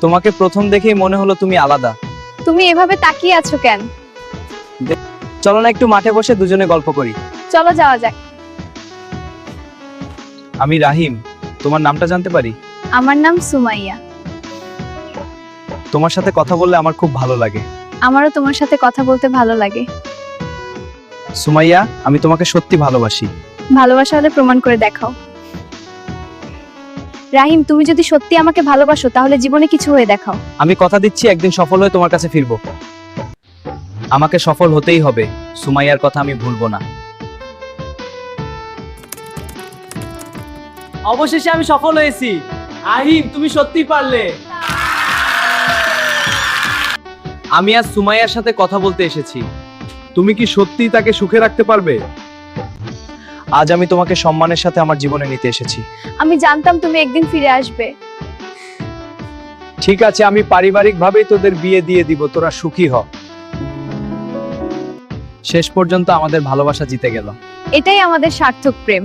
তোমাকে প্রথম দেখেই মনে হলো তুমি আলাদা। তুমি এভাবে তাকিয়ে আছো কেন? চলো না একটু মাঠে বসে দুজনে গল্প করি। চলো যাওয়া যাক। আমি রাহিম, তোমার নামটা জানতে পারি? আমার নাম সুমাইয়া। তোমার সাথে কথা বললে আমার খুব ভালো লাগে। আমারও তোমার সাথে কথা বলতে ভালো লাগে। সুমাইয়া, আমি তোমাকে সত্যি ভালোবাসি। ভালোবাসা হলে প্রমাণ করে দেখাও। রাহিম, তুমি যদি সত্যি আমাকে ভালোবাসো তাহলে জীবনে কিছু হয়ে দেখাও। আমি কথা দিচ্ছি একদিন সফল হয়ে তোমার কাছে ফিরবো। আমাকে সফল হতেই হবে, সুমাইয়ার কথা আমি ভুলবো না। অবশেষে আমি সফল হয়েছি। আহিম, তুমি সত্যি পারলে। আমি আজ সুমাইয়ার সাথে কথা বলতে এসেছি। তুমি কি সত্যিই তাকে সুখে রাখতে পারবে? আজ আমি তোমাকে সম্মানের সাথে আমার জীবনে নিতে এসেছি। আমি জানতাম তুমি একদিন ফিরে আসবে। ঠিক আছে, আমি পারিবারিকভাবেই তোদের বিয়ে দিয়ে দিব, তোরা সুখী হ। শেষ পর্যন্ত আমাদের ভালোবাসা জিতে গেল। এটাই আমাদের সার্থক প্রেম।